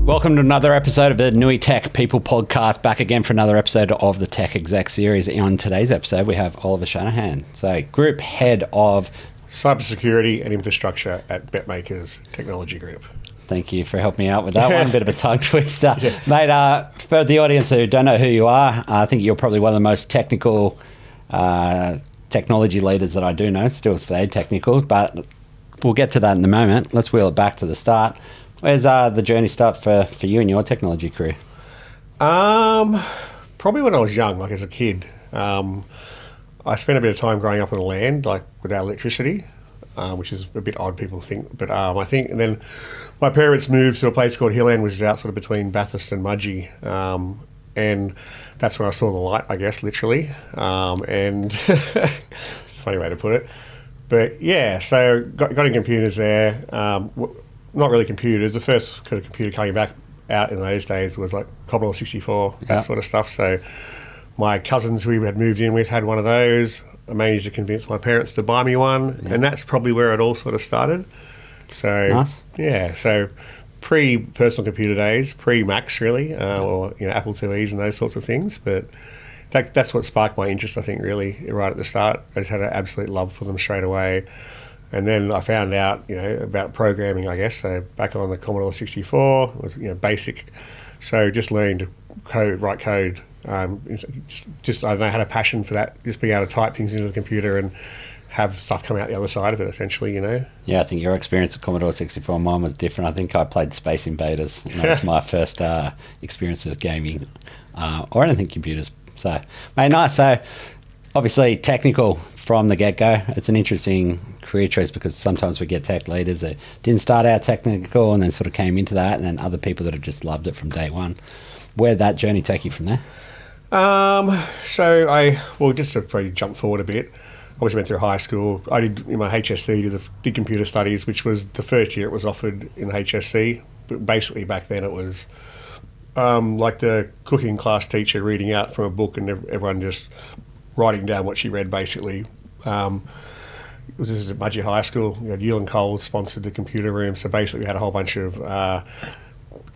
Welcome to another episode of the Nui Tech People Podcast, back again for another episode of the Tech Exec series. On today's episode, we have Oliver Shanahan, so Group Head of Cybersecurity and Infrastructure at BetMakers Technology Group. Thank you for helping me out with that one. Bit of a tongue twister. Yeah. Mate, for the audience who don't know who you are, I think you're probably one of the most technical technology leaders that I do know. Still stay technical, but we'll get to that in a moment. Let's wheel it back to the start. Where's the journey start for you and your technology career? Probably when I was young, like as a kid. I spent a bit of time growing up on the land, like without electricity, which is a bit odd, people think. But I think, and then my parents moved to a place called Hill End, which is out sort of between Bathurst and Mudgee. And that's when I saw the light, I guess, literally. And it's a funny way to put it. But yeah, so got in computers there. Not really computers. The first kind of computer coming back out in those days was like Commodore 64, that sort of stuff. So my cousins we had moved in with had one of those. I managed to convince my parents to buy me one, and that's probably where it all sort of started. So nice. Yeah, so pre-personal computer days, pre-Macs really, or Apple IIes and those sorts of things. But that's what sparked my interest, I think, really, right at the start. I just had an absolute love for them straight away. And then I found out, about programming, I guess. So back on the Commodore 64, it was, basic. So just learned to write code. Just I don't know, had a passion for that. Just being able to type things into the computer and have stuff come out the other side of it, essentially, Yeah, I think your experience at Commodore 64, mine was different. I think I played Space Invaders. And that was my first experience with gaming, or anything computers. So, mate, nice. So, obviously, technical from the get-go. It's an interesting career choice because sometimes we get tech leaders that didn't start out technical and then sort of came into that, and then other people that have just loved it from day one. Where did that journey take you from there? Just to probably jump forward a bit, I obviously went through high school. I did in my HSC, did computer studies, which was the first year it was offered in the HSC. But basically back then it was like the cooking class teacher reading out from a book and everyone just writing down what she read, basically. This is at Mudgee High School. Yule and Cole sponsored the computer room, so basically we had a whole bunch of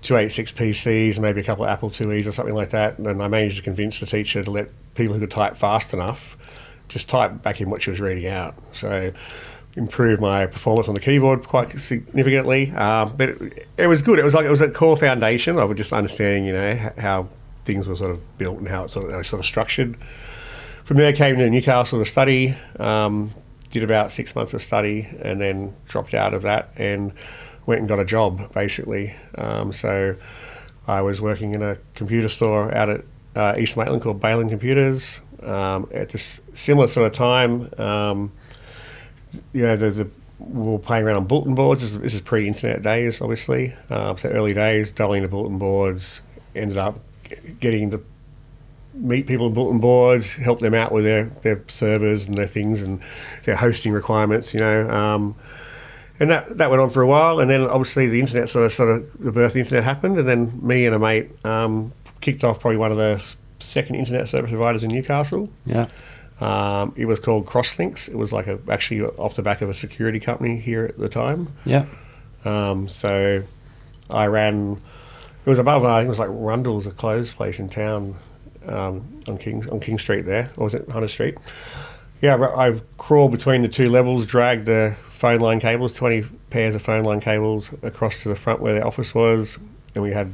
286 PCs, maybe a couple of Apple IIes or something like that, and I managed to convince the teacher to let people who could type fast enough just type back in what she was reading out. So improved my performance on the keyboard quite significantly, but it was good. It was a core foundation of just understanding, how things were sort of built and how it sort of structured. From there, came to Newcastle to study, did about 6 months of study, and then dropped out of that and went and got a job, basically. So I was working in a computer store out at East Maitland called Balin Computers. At this similar sort of time, we were playing around on bulletin boards. This is pre-internet days, obviously. So early days, dialing the bulletin boards, ended up getting to meet people in bulletin boards, help them out with their servers and their things and their hosting requirements, and that went on for a while. And then obviously the internet sort of the birth of the internet happened, and then me and a mate kicked off probably one of the second internet service providers in Newcastle. Yeah. It was called Crosslinks. It was like actually off the back of a security company here at the time. Yeah. So I ran. It was above. I think it was like Rundle's, a clothes place in town. On King Street there, or was it Hunter Street? Yeah, I crawled between the two levels, dragged the phone line cables, 20 pairs of phone line cables across to the front where the office was, and we had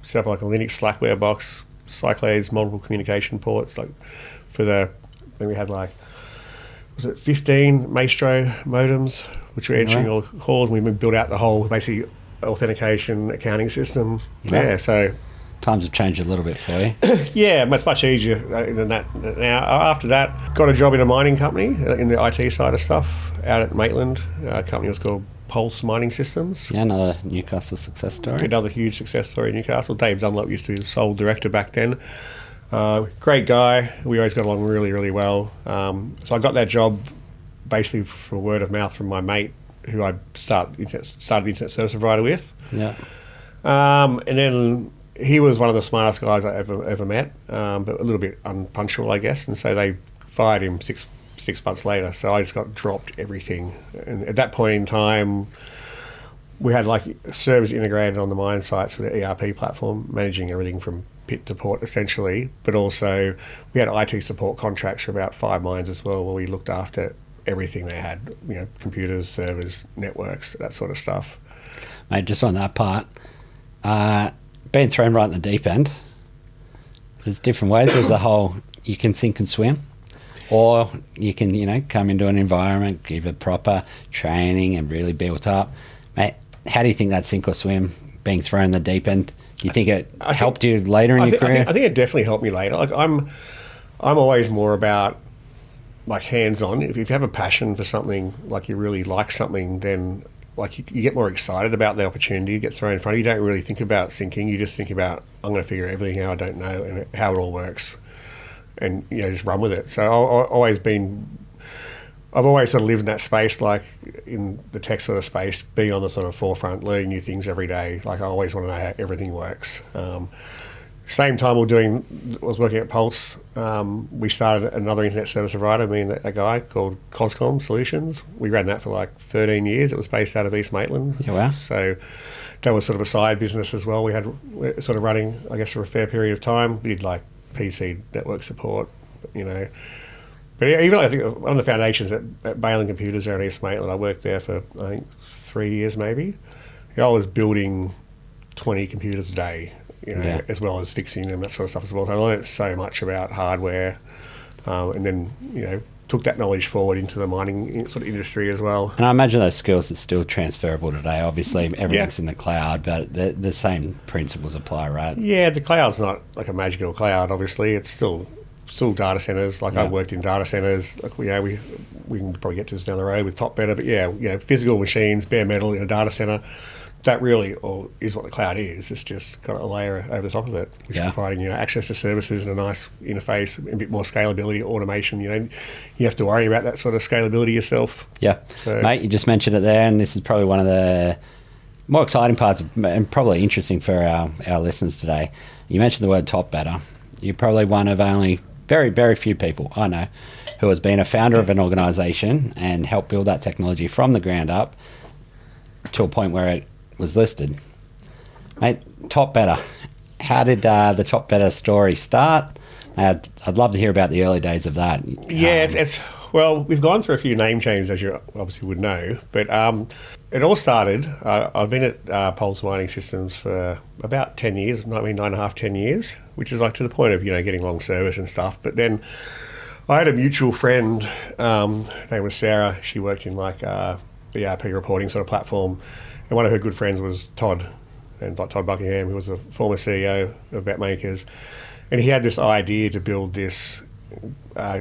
set up like a Linux Slackware box, Cyclades, multiple communication ports, like then we had like, was it 15 Maestro modems, which were answering all calls, and we built out the whole basically authentication accounting system. Yeah, so times have changed a little bit for you. Yeah, much easier than that now. After that, got a job in a mining company in the IT side of stuff out at Maitland. A company was called Pulse Mining Systems. Yeah, another Newcastle success story. Another huge success story in Newcastle. Dave Dunlop used to be the sole director back then. Great guy. We always got along really, really well. So I got that job basically for word of mouth from my mate who I started the internet service provider with. Yeah. And then he was one of the smartest guys I ever met, but a little bit unpunctual, I guess. And so they fired him 6 6 months later. So I just got dropped everything. And at that point in time, we had like servers integrated on the mine sites with the ERP platform, managing everything from pit to port essentially. But also we had IT support contracts for about 5 mines as well, where we looked after everything they had, computers, servers, networks, that sort of stuff. Mate, just on that part, being thrown right in the deep end, there's different ways. There's the whole, you can sink and swim, or you can, come into an environment, give it proper training and really built up. Mate, how do you think that sink or swim, being thrown in the deep end, do you think it helped you later in your career? I think it definitely helped me later. Like I'm always more about like hands-on. If you have a passion for something, like you really like something, then like you get more excited about the opportunity that gets thrown in front of you. You don't really think about sinking. You just think about, I'm going to figure everything out I don't know and how it all works, and just run with it. So I've always sort of lived in that space, like in the tech sort of space, being on the sort of forefront, learning new things every day. Like I always want to know how everything works. Same time I was working at Pulse. We started another internet service provider, me and a guy called Coscom Solutions. We ran that for like 13 years. It was based out of East Maitland. Yeah, wow. So that was sort of a side business as well. We had sort of running, I guess, for a fair period of time. We did like PC network support, But even I think one of the foundations at Bailey Computers there in East Maitland, I worked there for I think 3 years maybe. I was building 20 computers a day, as well as fixing them, that sort of stuff as well. So I learned so much about hardware, and then took that knowledge forward into the mining sort of industry as well. And I imagine those skills are still transferable today. Obviously, everything's in the cloud, but the same principles apply, right? Yeah, the cloud's not like a magical cloud. Obviously, it's still data centers. Like I've worked in data centers. Like we can probably get to this down the road with TopBetta, but physical machines, bare metal in a data center. That really is what the cloud is. It's just got a layer over the top of it, which is providing access to services and a nice interface, a bit more scalability, automation. You have to worry about that sort of scalability yourself. Yeah, so, mate, you just mentioned it there, and this is probably one of the more exciting parts and probably interesting for our listeners today. You mentioned the word TopBetta. You're probably one of only very, very few people I know who has been a founder of an organisation and helped build that technology from the ground up to a point where it was listed. Mate, TopBetta. How did the TopBetta story start? I'd love to hear about the early days of that. Yeah, well, we've gone through a few name changes, as you obviously would know, but it all started, I've been at Pulse Mining Systems for about 10 years, 9.5, 10 years, which is like to the point of, getting long service and stuff. But then I had a mutual friend, her name was Sarah. She worked in like the ERP reporting sort of platform. And one of her good friends was Todd Buckingham, who was the former CEO of BetMakers. And he had this idea to build this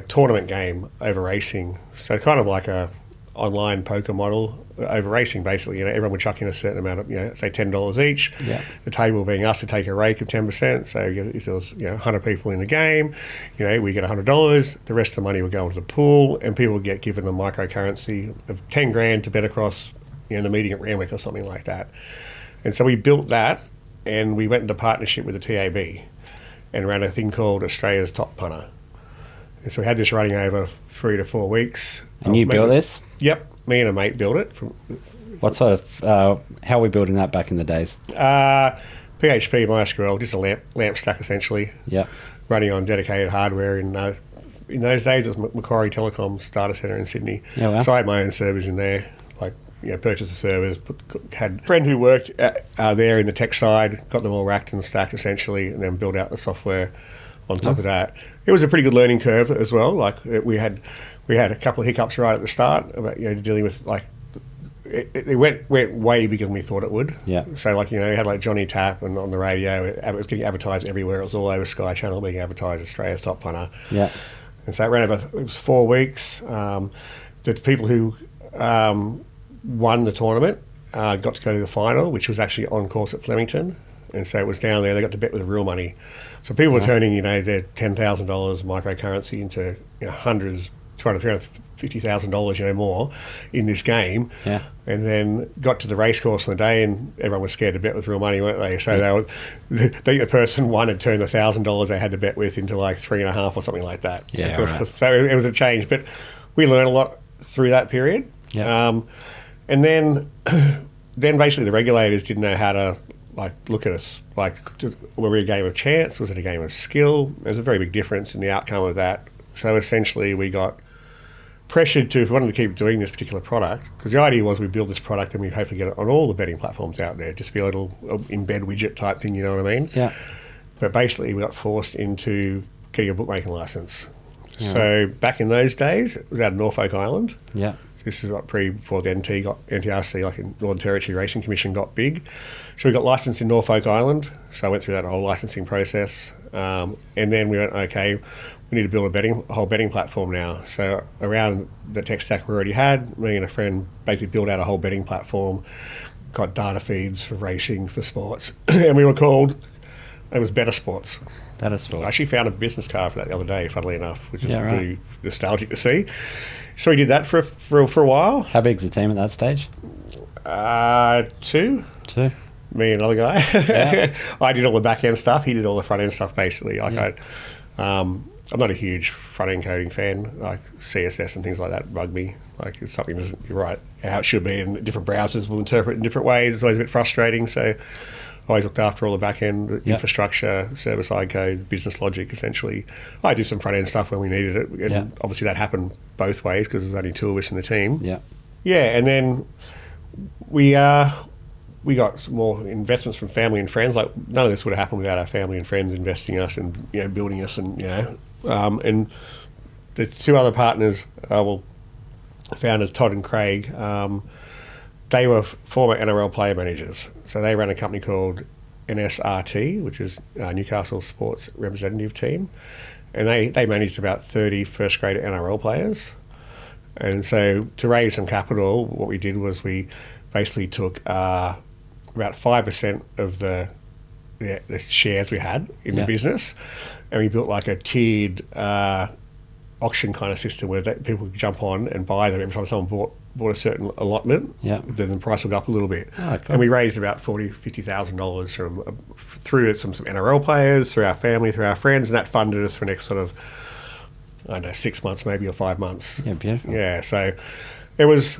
tournament game over racing. So kind of like a online poker model over racing, basically. Everyone would chuck in a certain amount of, say $10 each. Yeah. The table being us to take a rake of 10%. So if there was 100 people in the game, we get $100. The rest of the money would go into the pool, and people would get given a microcurrency of 10 grand to bet across the meeting at Randwick or something like that. And so we built that, and we went into partnership with the TAB and ran a thing called Australia's Top Punter. And so we had this running over 3 to 4 weeks. And you built this? Yep. Me and a mate built it. What sort of, how are we building that back in the days? PHP, MySQL, just a lamp stack essentially. Yep. Running on dedicated hardware in those days it was Macquarie Telecom's data centre in Sydney. Yeah, wow. So I had my own servers in there. Purchased the servers, had a friend who worked there in the tech side, got them all racked and stacked essentially, and then built out the software on top of that. It was a pretty good learning curve as well. Like we had a couple of hiccups right at the start about dealing with like it went way bigger than we thought it would. Yeah. So like we had like Johnny Tapp and on the radio, it was getting advertised everywhere. It was all over Sky Channel being advertised Australia's Top Punter. Yeah. And so it ran over. It was 4 weeks. The people who won the tournament, got to go to the final, which was actually on course at Flemington. And so it was down there, they got to bet with real money. So people were turning, their $10,000 microcurrency into hundreds, $200,000, $350,000, more in this game. Yeah. And then got to the race course on the day, and everyone was scared to bet with real money, weren't they? So the person won had turned the $1,000 they had to bet with into like 3.5 or something like that. Yeah, course, right. So it was a change. But we learned a lot through that period. Yeah. And then basically the regulators didn't know how to look at us. Were we a game of chance? Was it a game of skill? There's a very big difference in the outcome of that. So essentially we got pressured to, if we wanted to keep doing this particular product, because the idea was we build this product and we hopefully get it on all the betting platforms out there, just be a little embed widget type thing, you know what I mean? Yeah. But basically we got forced into getting a bookmaking license. Yeah. So back in those days, it was out of Norfolk Island. Yeah. This is before the NTRC, like in Northern Territory Racing Commission, got big. So we got licensed in Norfolk Island. So I went through that whole licensing process. And then we went, okay, we need to build a whole betting platform now. So around the tech stack we already had, me and a friend basically built out a whole betting platform, got data feeds for racing, for sports. And we were called, it was Better Sports. Better Sports. I actually found a business card for that the other day, funnily enough, which is Yeah, right. really nostalgic to see. So we did that for a while. How big's the team at that stage? 2. 2. Me and another guy. Yeah. I did all the back end stuff. He did all the front end stuff, basically. I'm not a huge front end coding fan. Like CSS and things like that bug me. Like if something doesn't, you're right, how it should be, and different browsers will interpret it in different ways. It's always a bit frustrating. So I always looked after all the back end infrastructure, server side code, business logic. Essentially, I do some front end stuff when we needed it, and obviously that happened both ways because there's only 2 of us in the team. Yeah. Yeah, and then we got some more investments from family and friends. Like none of this would have happened without our family and friends investing in us and building us, and and the 2 other partners, founders Todd and Craig, they were former NRL player managers. So they ran a company called NSRT, which is Newcastle Sports Representative Team, and they managed about 30 first grade NRL players. And so to raise some capital, what we did was we basically took about 5% of the shares we had in the business, and we built like a tiered auction kind of system where people could jump on and buy them every time someone bought a certain allotment. Yeah. Then the price will go up a little bit. Oh, cool. And we raised about $50,000 through some NRL players, through our family, through our friends, and that funded us for the next sort of, I don't know, 6 months maybe, or 5 months. Yeah, beautiful. Yeah, so it was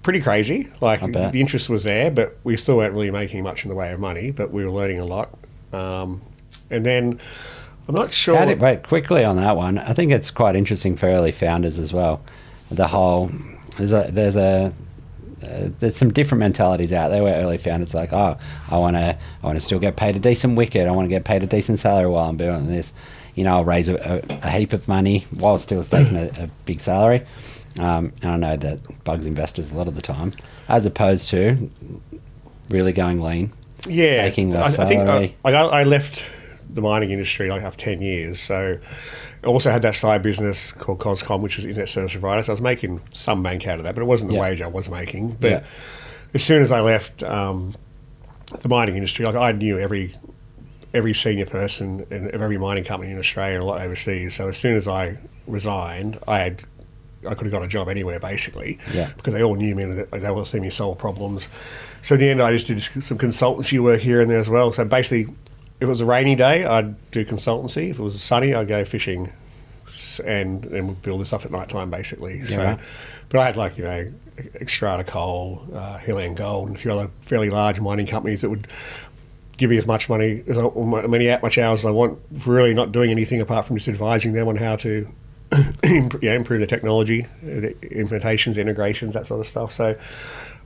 pretty crazy. Like bet. the interest was there, but we still weren't really making much in the way of money, but we were learning a lot. And then I'm not sure. Wait, quickly on that one. I think it's quite interesting for early founders as well. The whole there's some different mentalities out there where early founders are like, oh, I want to still get paid a decent wicket. I want to get paid a decent salary while I'm doing this. I'll raise a heap of money while still taking a big salary. And I know that bugs investors a lot of the time, as opposed to really going lean. Yeah, taking less I think salary. I left the mining industry after 10 years. So I also had that side business called Coscom, which is internet service provider. So I was making some bank out of that, but it wasn't the wage I was making. But as soon as I left the mining industry, I knew every senior person in every mining company in Australia and a lot overseas. So as soon as I resigned, I could have got a job anywhere basically, because they all knew me and they all see me solve problems. So in the end, I just did some consultancy work here and there as well. So basically, if it was a rainy day, I'd do consultancy. If it was sunny, I'd go fishing and we'd build this stuff at night time basically. But I had Xstrata Coal, Hilland Gold, and a few other fairly large mining companies that would give me as much money, much hours as I want, really not doing anything apart from just advising them on how to improve the technology, the implementations, integrations, that sort of stuff. So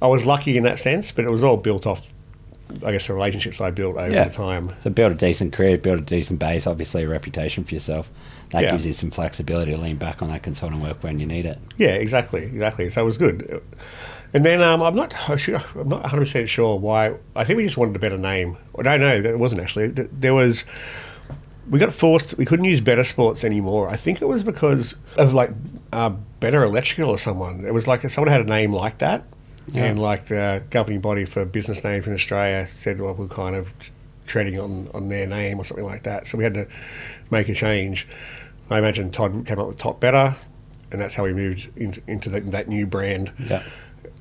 I was lucky in that sense, but it was all built off, I guess, the relationships I built over the time. So build a decent career, build a decent base, obviously a reputation for yourself. That gives you some flexibility to lean back on that consulting work when you need it. Yeah, exactly. So it was good. And then I'm not 100% sure why. I think we just wanted a better name. No, it wasn't actually. We got forced. We couldn't use Better Sports anymore. I think it was because of Better Electrical or someone. It was like someone had a name like that, and the governing body for business names in Australia said, well, we're kind of treading on their name or something like that. So we had to make a change. I imagine Todd came up with TopBetta, and that's how we moved into that new brand. Yeah.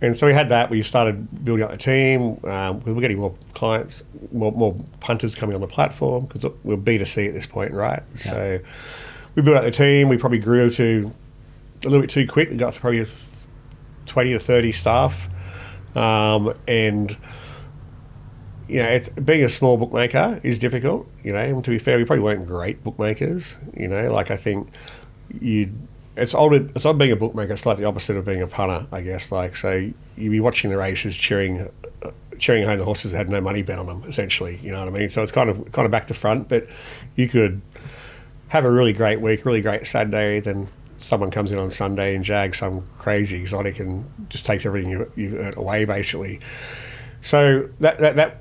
And so we had that. We started building up the team. We were getting more clients, more punters coming on the platform because we're B2C at this point, right? Yeah. So we built up the team. We probably grew to a little bit too quick. They got to probably 20 to 30 staff, and being a small bookmaker is difficult. And to be fair, we probably weren't great bookmakers. I think it's odd being a bookmaker. It's like the opposite of being a punter, I guess. So you'd be watching the races, cheering home the horses that had no money bet on them, essentially. You know what I mean? So it's kind of back to front, but you could have a really great week, really great Saturday, then someone comes in on Sunday and jags some crazy exotic and just takes everything you've earned away, basically. So that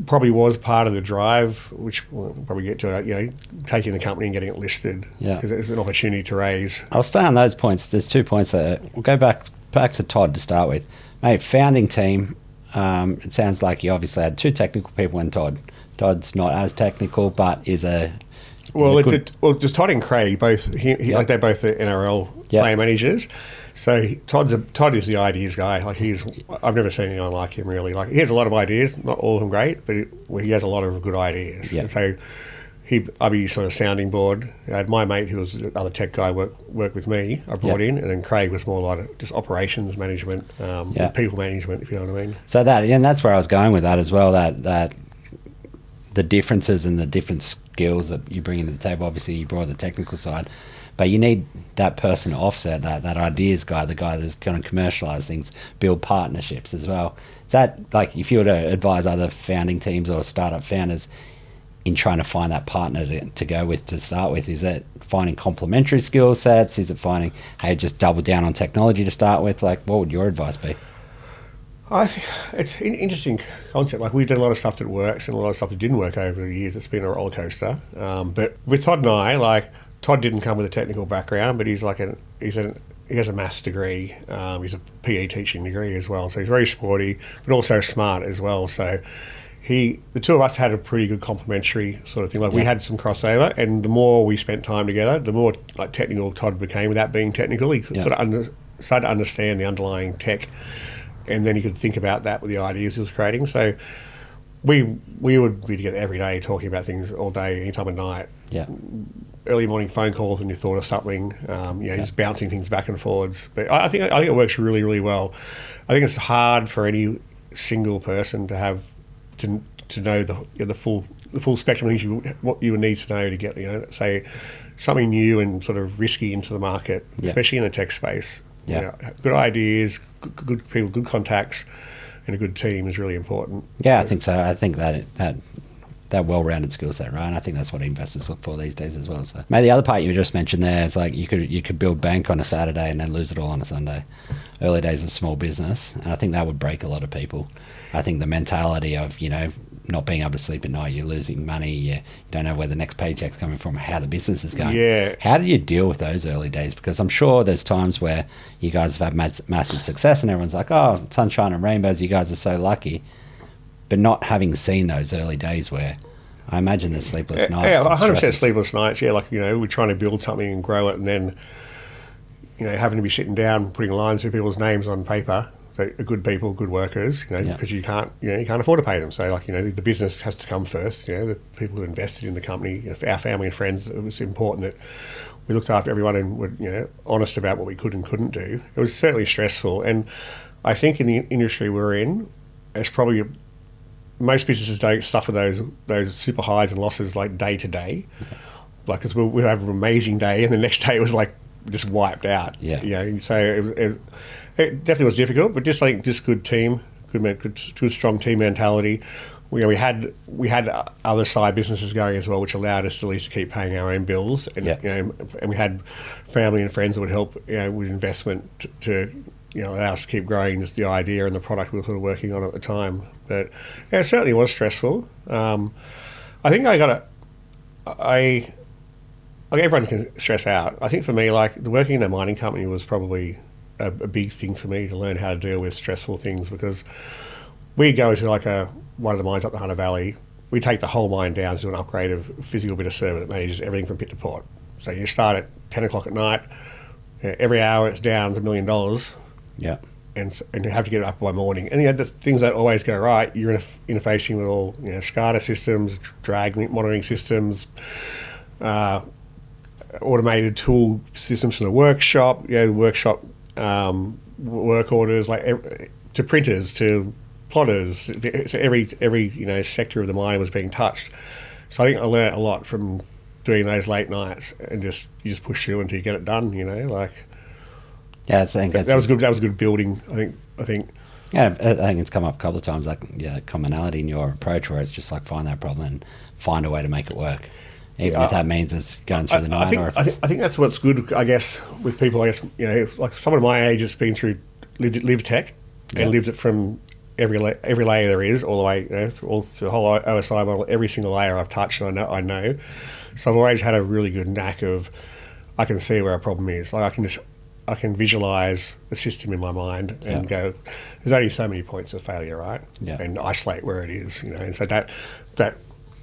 probably was part of the drive, which we'll probably get to, taking the company and getting it listed, because it's an opportunity to raise. I'll stay on those points. There's 2 points there. We'll go back to Todd to start with. Mate, founding team, it sounds like you obviously had 2 technical people in Todd. Todd's not as technical, but is a... just Todd and Craig, both they're both the NRL player managers. So Todd is the ideas guy. I've never seen anyone like him, really. He has a lot of ideas, not all of them great, but he has a lot of good ideas. And so I'd be sort of sounding board. I had my mate, who was the other tech guy, work with me. I brought in, and then Craig was more like just operations management, people management, if you know what I mean. So that's where I was going with that as well. That the differences and the different skills that you bring into the table. Obviously, you brought the technical side, but you need that person to offset that ideas guy, the guy that's going to commercialize things, build partnerships as well. Is that, if you were to advise other founding teams or startup founders in trying to find that partner to go with to start with, is it finding complementary skill sets? Is it finding, hey, just double down on technology to start with? What would your advice be? I think it's an interesting concept. We've done a lot of stuff that works and a lot of stuff that didn't work over the years. It's been a roller coaster. But with Todd and I, Todd didn't come with a technical background, but he has a maths degree. He's a PE teaching degree as well. So he's very sporty, but also smart as well. So the two of us had a pretty good complementary sort of thing. We had some crossover, and the more we spent time together, the more technical Todd became without being technical. He sort of started to understand the underlying tech, and then he could think about that with the ideas he was creating. So we would be together every day talking about things all day, any time of night. Yeah. Early morning phone calls when you thought of something, just bouncing things back and forwards. But I think it works really, really well. I think it's hard for any single person to have to know the full spectrum of things what you would need to know to get say something new and sort of risky into the market, especially in the tech space. Good ideas, good people, good contacts, and a good team is really important. Yeah, I think so. I think that well-rounded skill set, right? And I think that's what investors look for these days as well. So, maybe the other part you just mentioned there is you could build bank on a Saturday and then lose it all on a Sunday. Early days of small business, and I think that would break a lot of people. I think the mentality of not being able to sleep at night, you're losing money, you don't know where the next paycheck's coming from, how the business is going. Yeah. How do you deal with those early days? Because I'm sure there's times where you guys have had massive success and everyone's like, oh, sunshine and rainbows, you guys are so lucky. But not having seen those early days where I imagine there's sleepless nights. Yeah, 100% sleepless nights. Yeah, we're trying to build something and grow it, and then having to be sitting down, putting lines through people's names on paper. They're good people, good workers, because you can't afford to pay them. So, the business has to come first. The people who invested in the company, our family and friends. It was important that we looked after everyone and were, honest about what we could and couldn't do. It was certainly stressful, and I think in the industry we're in, it's probably most businesses don't suffer those super highs and losses day to day. Because we'll have an amazing day, and the next day it was just wiped out. Yeah. So it definitely was difficult, but just good team, good strong team mentality. We had other side businesses going as well, which allowed us at least to keep paying our own bills, and and we had family and friends that would help with investment to allow us to keep growing just the idea and the product we were sort of working on at the time. But it certainly was stressful. I think everyone can stress out. I think for me, the working in a mining company was probably a big thing for me to learn how to deal with stressful things, because we'd go into one of the mines up the Hunter Valley. We take the whole mine down to do an upgrade of a physical bit of server that manages everything from pit to port. So you start at 10 o'clock at night. Every hour it's down to $1 million. Yeah. And you have to get it up by morning. And the things that always go right, you're interfacing with all SCADA systems, drag monitoring systems, automated tool systems for the workshop, the workshop work orders, to printers, to plotters. So every sector of the mine was being touched. So I think I learned a lot from doing those late nights, and you just push through until you get it done. Yeah, I think that was good. That was good building. I think. Yeah, I think it's come up a couple of times, commonality in your approach, where it's just find that problem and find a way to make it work, even if that means it's going through the night. I think that's what's good, I guess, with people. I guess like someone of my age that's been through lived tech and lived it from every layer there is, all the way all through the whole OSI model. Every single layer I've touched, and I know. So I've always had a really good knack of I can see where a problem is. I can visualize the system in my mind and go, there's only so many points of failure, right? Yeah. And isolate where it is, And so that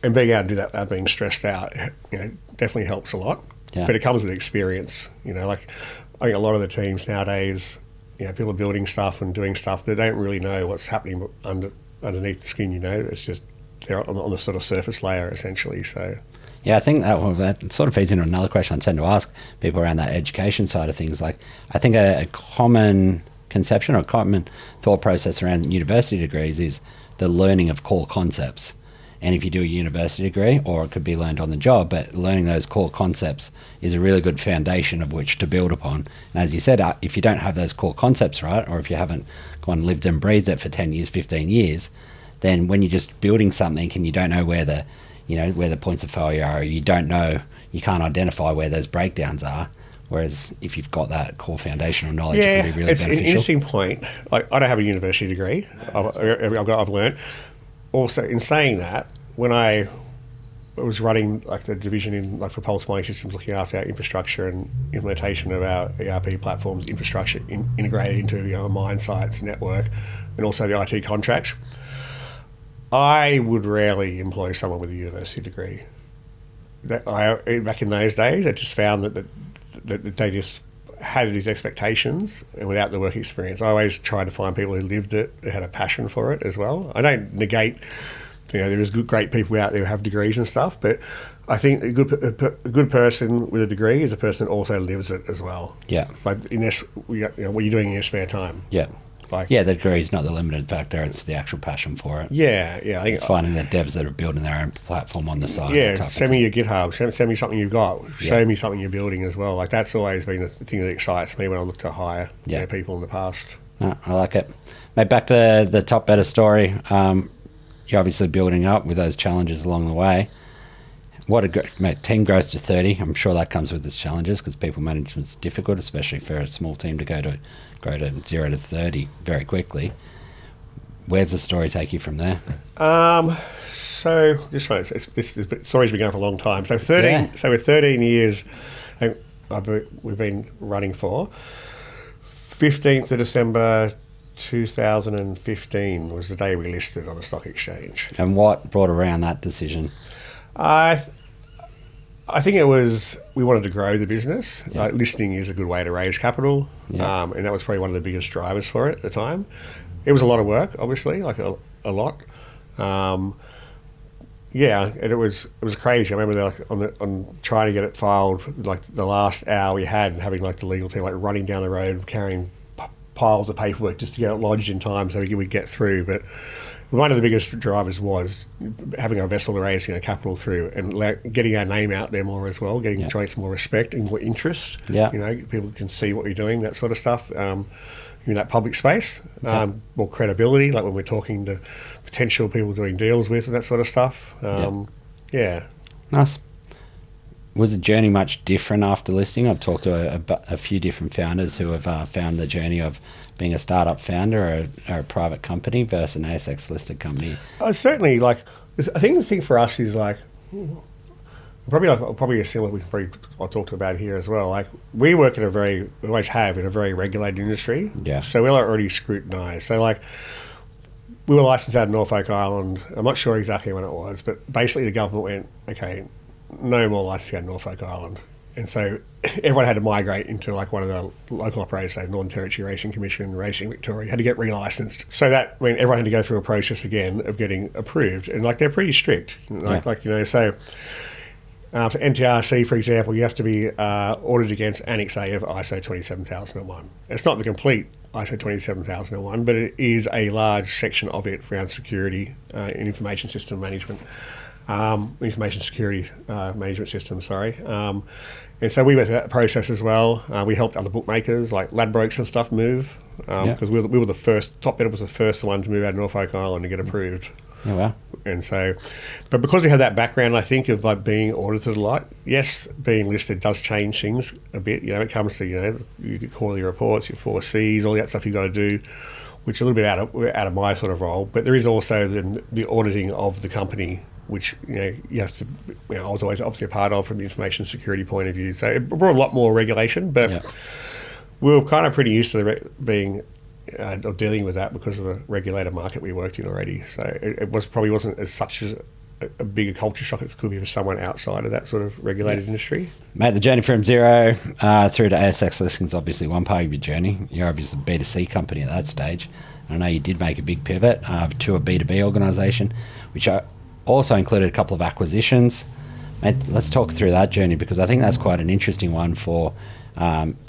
and being able to do that without being stressed out, definitely helps a lot. Yeah. But it comes with experience, I think a lot of the teams nowadays, people are building stuff and doing stuff, but they don't really know what's happening underneath the skin. It's just they're on the sort of surface layer essentially. So. Yeah, I think that sort of feeds into another question I tend to ask people around that education side of things. I think a common conception or a common thought process around university degrees is the learning of core concepts. And if you do a university degree, or it could be learned on the job, but learning those core concepts is a really good foundation of which to build upon. And as you said, if you don't have those core concepts right, or if you haven't gone and lived and breathed it for 10 years, 15 years, then when you're just building something and you don't know where the points of failure are, you can't identify where those breakdowns are. Whereas if you've got that core foundational knowledge, it can be really beneficial. It's an interesting point. I don't have a university degree. I've learned. Also, in saying that, when I was running the division for Pulse Mining Systems, looking after our infrastructure and implementation of our ERP platforms, infrastructure integrated into a mine sites network, and also the IT contracts, I would rarely employ someone with a university degree. Back in those days, I just found that they just had these expectations, and without the work experience, I always tried to find people who lived it, who had a passion for it as well. I don't negate, there is great people out there who have degrees and stuff, but I think a good person with a degree is a person that also lives it as well. Yeah. What are you doing in your spare time? Yeah. The degree is not the limited factor; it's the actual passion for it. Yeah. I think it's finding the devs that are building their own platform on the side. Yeah, send me your GitHub. Send me something you've got. Show me something you're building as well. That's always been the thing that excites me when I look to hire people in the past. No, I like it. Mate, back to the TopBetta story. You're obviously building up with those challenges along the way. Team growth to 30. I'm sure that comes with its challenges because people management's difficult, especially for a small team to grow to 0 to 30 very quickly. Where's the story take you from there? So this story's been going for a long time. So 13. Yeah. So we're 13 years. We've been running for 15th of December 2015 was the day we listed on the stock exchange. And what brought around that decision? I think it was we wanted to grow the business. Yeah. Listing is a good way to raise capital, and that was probably one of the biggest drivers for it at the time. It was a lot of work, obviously, a lot. And it was crazy. I remember on trying to get it filed, the last hour we had, and having the legal team running down the road carrying piles of paperwork just to get it lodged in time so we would get through. But one of the biggest drivers was having our vessel to raise capital through and getting our name out there more as well, showing some more respect and more interest. Yeah. People can see what you're doing, that sort of stuff. In that public space, more credibility, like when we're talking to potential people doing deals with and that sort of stuff. Nice. Was the journey much different after listing? I've talked to a few different founders who have found the journey of being a startup founder or a private company versus an ASX-listed company. Certainly, I think the thing for us is probably a similar I'll talk about here as well. We work we always have in a very regulated industry. Yeah. So we're already scrutinised. So we were licensed out of Norfolk Island. I'm not sure exactly when it was, but basically the government went, okay, no more licensing out of Norfolk Island. And so everyone had to migrate into one of the local operators, say Northern Territory Racing Commission, Racing Victoria, had to get relicensed. So that meant everyone had to go through a process again of getting approved. And they're pretty strict. So For NTRC, for example, you have to be audited against Annex A of ISO 27001. It's not the complete ISO 27001, but it is a large section of it around security and information system management. Information security management system, sorry. And so we went through that process as well. We helped other bookmakers like Ladbrokes and stuff move, because we were the first, TopBetta was the first one to move out of Norfolk Island to get approved. Oh, wow. And so, but because we have that background, I think, of like being audited a lot, yes, being listed does change things a bit. You know, it comes to, you get quarterly reports, your 4Cs, all that stuff you've got to do, which is a little bit out of my sort of role. But there is also the auditing of the company, which, you have to, I was always obviously a part of from the information security point of view. So it brought a lot more regulation, but we were kind of pretty used to being or dealing with that because of the regulated market we worked in already. So it wasn't as such as a bigger culture shock as it could be for someone outside of that sort of regulated industry. Mate, the journey from zero through to ASX listings, obviously one part of your journey. You're obviously a B2C company at that stage. I know you did make a big pivot to a B2B organisation, which also included a couple of acquisitions. Mate, let's talk through that journey, because I think that's quite an interesting one for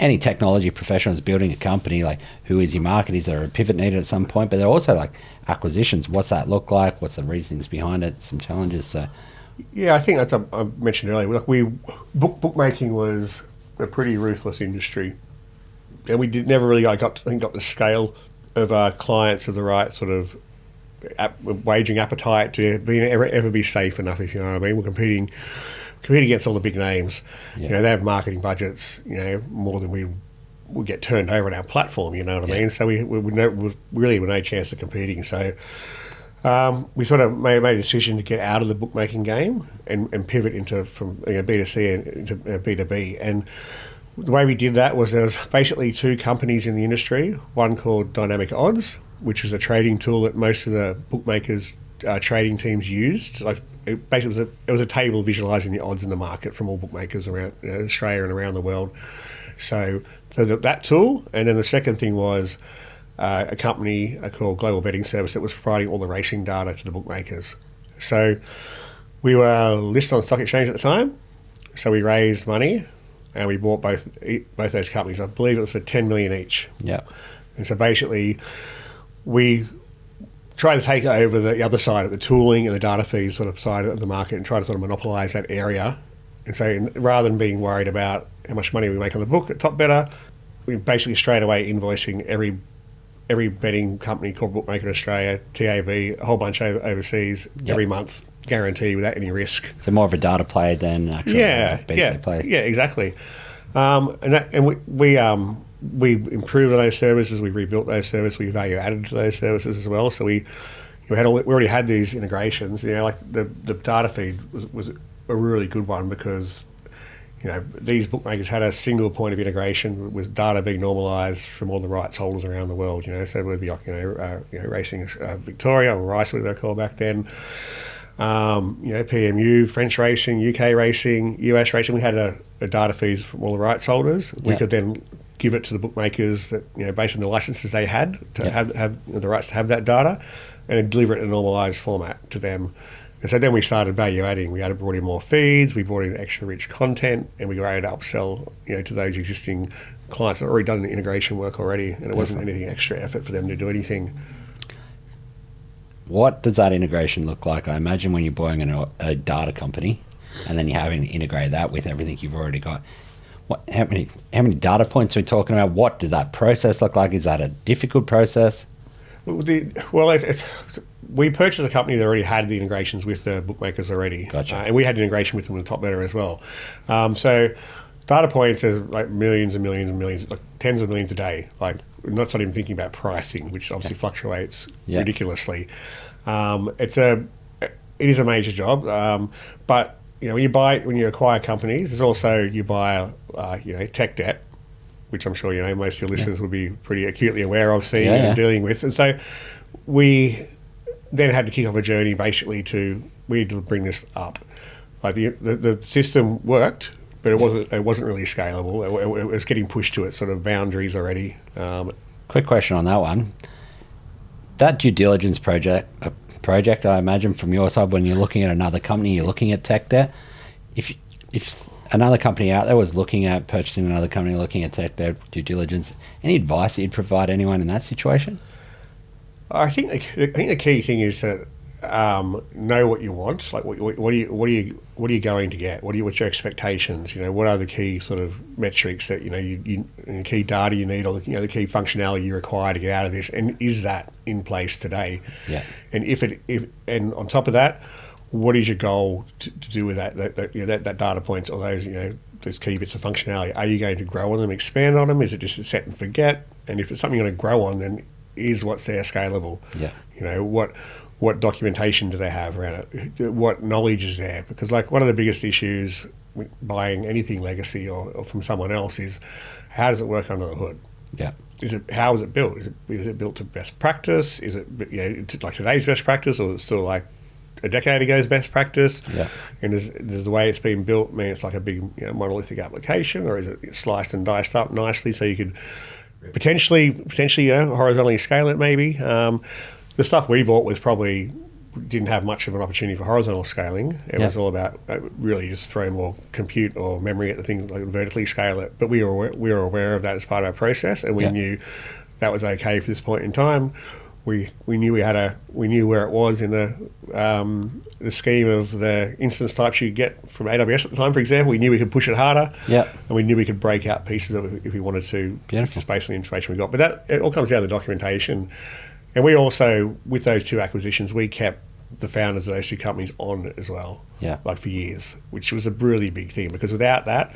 any technology professionals building a company. Like, who is your market? Is there a pivot needed at some point? But they're also like acquisitions. What's that look like? What's the reasonings behind it? Some challenges. So, yeah, I think that's I mentioned earlier. Like bookmaking was a pretty ruthless industry, and we never really got the scale of our clients of the right sort of waging appetite to ever be safe enough, if you know what I mean. We're competing against all the big names. Yeah. They have marketing budgets, more than we get turned over on our platform, you know what I mean? So we really were no chance of competing. So we sort of made a decision to get out of the bookmaking game and pivot from B2C into B2B. And the way we did that was there was basically two companies in the industry, one called Dynamic Odds, which is a trading tool that most of the bookmakers trading teams used. Like, it basically was a table visualising the odds in the market from all bookmakers around Australia and around the world. So that tool, and then the second thing was a company called Global Betting Service that was providing all the racing data to the bookmakers. So we were listed on the stock exchange at the time, so we raised money and we bought both those companies. I believe it was for 10 million each. Yeah. And so basically we try to take over the other side of the tooling and the data feed sort of side of the market and try to sort of monopolise that area. And so rather than being worried about how much money we make on the book at TopBetta, we basically straight away invoicing every betting company called Bookmaker Australia, TAB, a whole bunch overseas every month, guarantee without any risk. So more of a data play than actually a BC play. Yeah, exactly. We improved on those services, we rebuilt those services, we value added to those services as well. So we already had these integrations. Like the data feed was a really good one because these bookmakers had a single point of integration with data being normalised from all the rights holders around the world. So it would be Racing Victoria or Rice, what they call back then. PMU, French racing, UK racing, US racing. We had a data feed from all the rights holders. We could then give it to the bookmakers that, based on the licenses they had to have the rights to have that data, and deliver it in a normalised format to them. And so then we started value adding. We brought in more feeds, we brought in extra rich content, and we were able to upsell to those existing clients that had already done the integration work already, and it wasn't anything extra effort for them to do anything. What does that integration look like? I imagine when you're buying a data company and then you're having to integrate that with everything you've already got. How many data points are we talking about? What does that process look like? Is that a difficult process? We purchased a company that already had the integrations with the bookmakers already. Gotcha. And we had integration with them with TopBetta as well. So data points is like millions and millions and millions, like tens of millions a day. Like, not even thinking about pricing, which obviously fluctuates ridiculously. It is a major job, but when you acquire companies, there's also you buy tech debt, which I'm sure most of your listeners would be pretty acutely aware of seeing and dealing with. And so we then had to kick off a journey basically we need to bring this up. Like the system worked, but it wasn't really scalable. It was getting pushed to its sort of boundaries already. Quick question on that one. That due diligence project, I imagine from your side, when you're looking at another company, you're looking at tech debt. if another company out there was looking at purchasing another company, looking at tech debt due diligence, any advice that you'd provide anyone in that situation? I think the key thing is that know what you want. Like, what are you going to get? What's your expectations? What are the key sort of metrics that you key data you need, or the key functionality you require to get out of this, and is that in place today? Yeah. And and on top of that, what is your goal to do with that data points, or those key bits of functionality? Are you going to grow on them, expand on them? Is it just a set and forget? And if it's something you're going to grow on, then is what's there scalable? Yeah. What documentation do they have around it? What knowledge is there? Because one of the biggest issues with buying anything legacy or from someone else is, how does it work under the hood? Yeah. How is it built? Is it built to best practice? Is it like today's best practice, or is it still like a decade ago's best practice? Yeah. And does the way it's been built mean it's like a big monolithic application, or is it sliced and diced up nicely so you could potentially horizontally scale it maybe? The stuff we bought didn't have much of an opportunity for horizontal scaling. It was all about really just throwing more compute or memory at the thing, like vertically scale it. But we were aware of that as part of our process, and we knew that was okay for this point in time. We knew we knew where it was in the scheme of the instance types you get from AWS at the time, for example. We knew we could push it harder, and we knew we could break out pieces of it if we wanted to, just based on the information we got. But it all comes down to documentation. And we also, with those two acquisitions, we kept the founders of those two companies on as well, for years, which was a really big thing, because without that,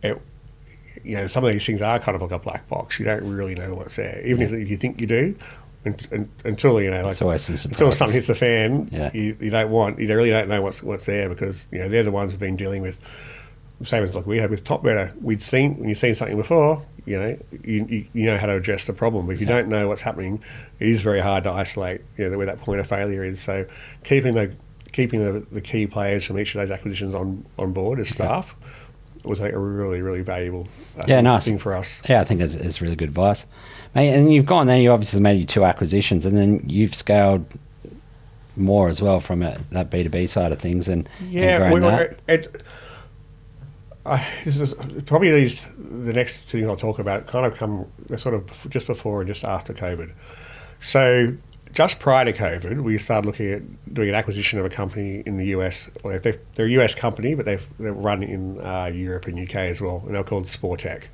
some of these things are kind of like a black box. You don't really know what's there, even if you think you do. Until until something hits the fan, you really don't know what's there, because they're the ones who've been dealing with the same as like we had with TopBetta. When you've seen something before, you know how to address the problem. But if you don't know what's happening, it is very hard to isolate where that point of failure is. So keeping the key players from each of those acquisitions on board as staff was a really, really valuable thing for us. Yeah, I think it's really good advice. Mate, and you've gone there, you obviously made your two acquisitions, and then you've scaled more as well from that B2B side of things. And this is probably the next two things I'll talk about kind of come sort of just before and just after COVID. So just prior to COVID, we started looking at doing an acquisition of a company in the US. Well, they're a US company, but they're run in Europe and UK as well, and they're called Sportech.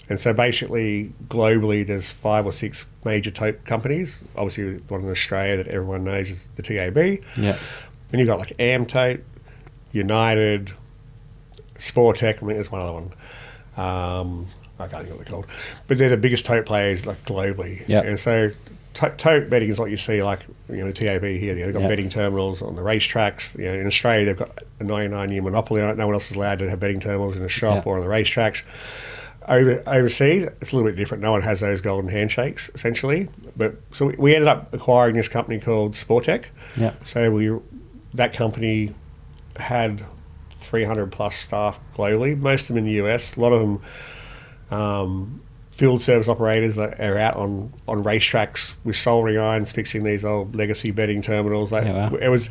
And so basically, globally, there's 5 or 6 major tote companies. Obviously, one in Australia that everyone knows is the TAB. Yeah. Then you've got like Amtote, United, Sportech. I mean, there's one other one. I can't think what they're called. But they're the biggest tote players like globally. Yeah. And so tote betting is what you see, like the TAB here. They've got betting terminals on the racetracks. In Australia, they've got a 99-year monopoly on it. No one else is allowed to have betting terminals in a shop or on the racetracks. Overseas, it's a little bit different. No one has those golden handshakes, essentially. But so we ended up acquiring this company called Sportech. Yeah. So that company had 300 plus staff globally, most of them in the US. A lot of them field service operators that are out on racetracks with soldering irons, fixing these old legacy betting terminals. It was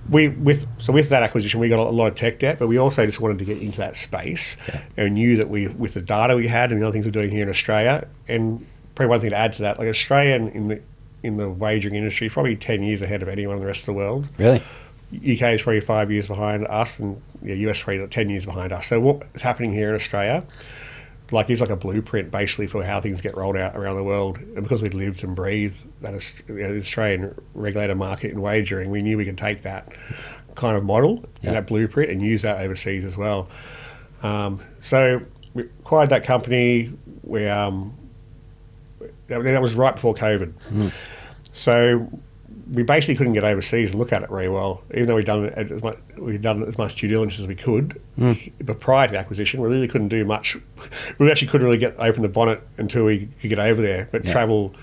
with that acquisition, we got a lot of tech debt, but we also just wanted to get into that space and knew that with the data we had and the other things we're doing here in Australia, and probably one thing to add to that, like Australia in the wagering industry, probably 10 years ahead of anyone in the rest of the world. Really? UK is probably 5 years behind us, and US is probably 10 years behind us. So what's happening here in Australia is like a blueprint basically for how things get rolled out around the world. And because we'd lived and breathed that Australian regulated market in wagering, we knew we could take that kind of model and that blueprint and use that overseas as well. So we acquired that company. That was right before COVID. So we basically couldn't get overseas and look at it very well, even though we'd done as much due diligence as we could. But prior to the acquisition, we really couldn't do much. We actually couldn't really open the bonnet until we could get over there. But travel,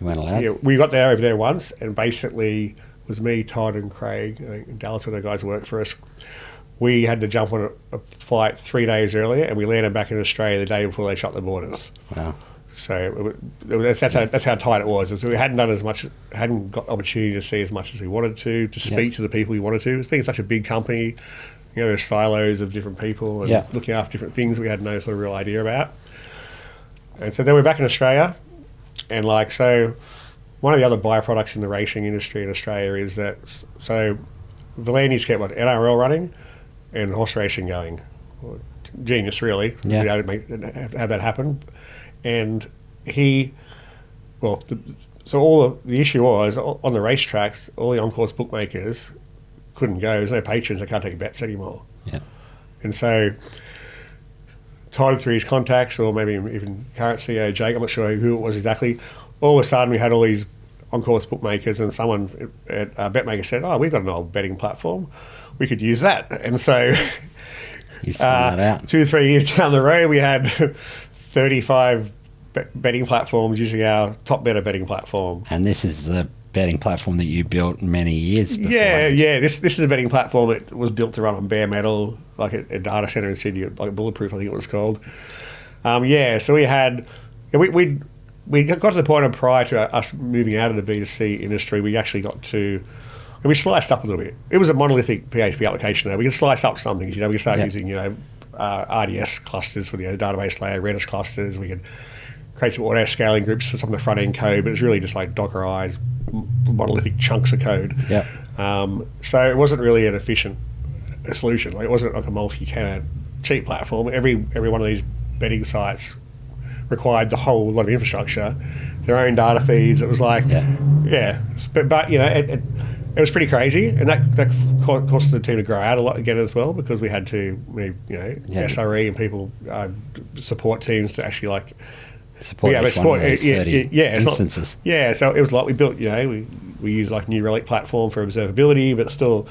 you weren't allowed. Yeah, we got over there once, and basically it was me, Todd, and Craig in Dallas, where the guys work for us. We had to jump on a flight 3 days earlier, and we landed back in Australia the day before they shut the borders. Wow. So that's how tight it was. So we hadn't got opportunity to see as much as we wanted to speak to the people we wanted to. Being such a big company, there's silos of different people and Yeah. looking after different things we had no sort of real idea about. And so then we're back in Australia, and so one of the other byproducts in the racing industry in Australia is that Valeni's kept NRL running and horse racing going. Genius, really. Yeah. We had to have that happen. And so the issue was on the racetracks, all the on-course bookmakers couldn't go. There's no patrons, they can't take bets anymore. Yeah. And so Todd, through his contacts, or maybe even current CEO Jake, I'm not sure who it was exactly, all of a sudden we had all these on-course bookmakers, and someone at BetMakers said, "Oh, we've got an old betting platform. We could use that." And so You send that out. 2 or 3 years down the road, we had 35 betting platforms using our TopBetta betting platform. And this is the betting platform that you built many years before. Yeah. This is a betting platform that was built to run on bare metal, like a data center in Sydney, like Bulletproof, I think it was called. So we had we got to the point of, prior to us moving out of the B2C industry, we actually got to, and we sliced up a little bit. It was a monolithic PHP application though. We could slice up some things, we could start using, RDS clusters for the database layer, Redis clusters. We could create some auto scaling groups for some of the front end code, but it was really just like Dockerized monolithic chunks of code. Yeah. So it wasn't really an efficient solution. Like, it wasn't like a multi-tenant cheap platform. Every one of these betting sites required the whole lot of infrastructure, their own data feeds. It was like, but it was pretty crazy, and that caused the team to grow out a lot again as well, because we had to, SRE and people, support teams to actually Support each one of those 30 instances. So it was like we built, we used like New Relic platform for observability, but still,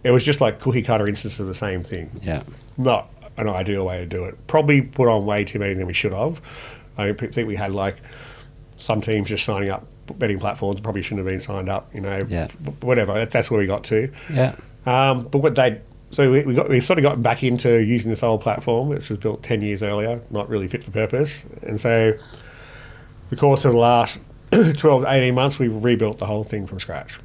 it was just like cookie cutter instances of the same thing. Yeah. Not an ideal way to do it. Probably put on way too many than we should have. I think we had some teams just signing up betting platforms probably shouldn't have been signed up. Whatever. That's where we got to. Yeah. But we sort of got back into using this old platform, which was built 10 years earlier, not really fit for purpose. And so the course of the last 12 to 18 months, we rebuilt the whole thing from scratch.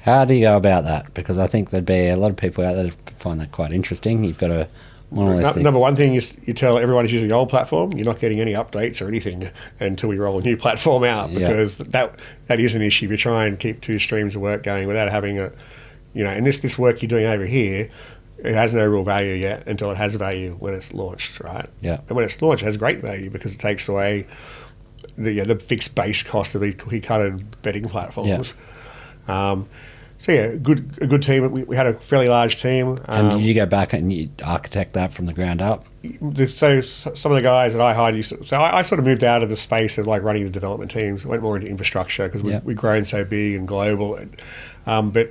How do you go about that? Because I think there'd be a lot of people out there that find that quite interesting. You've got a monolithic... Number one thing is you tell everyone who's using the old platform, you're not getting any updates or anything until we roll a new platform out, because that is an issue. If you try and keep 2 streams of work going without having and this work you're doing over here, it has no real value yet until it has value when it's launched, right? Yeah. And when it's launched, it has great value because it takes away the fixed base cost of these cookie-cutted betting platforms. Yeah. A good team. We had a fairly large team. And did you go back and you architect that from the ground up? So some of the guys that I hired I sort of moved out of the space of running the development teams. I went more into infrastructure because we've grown so big and global. But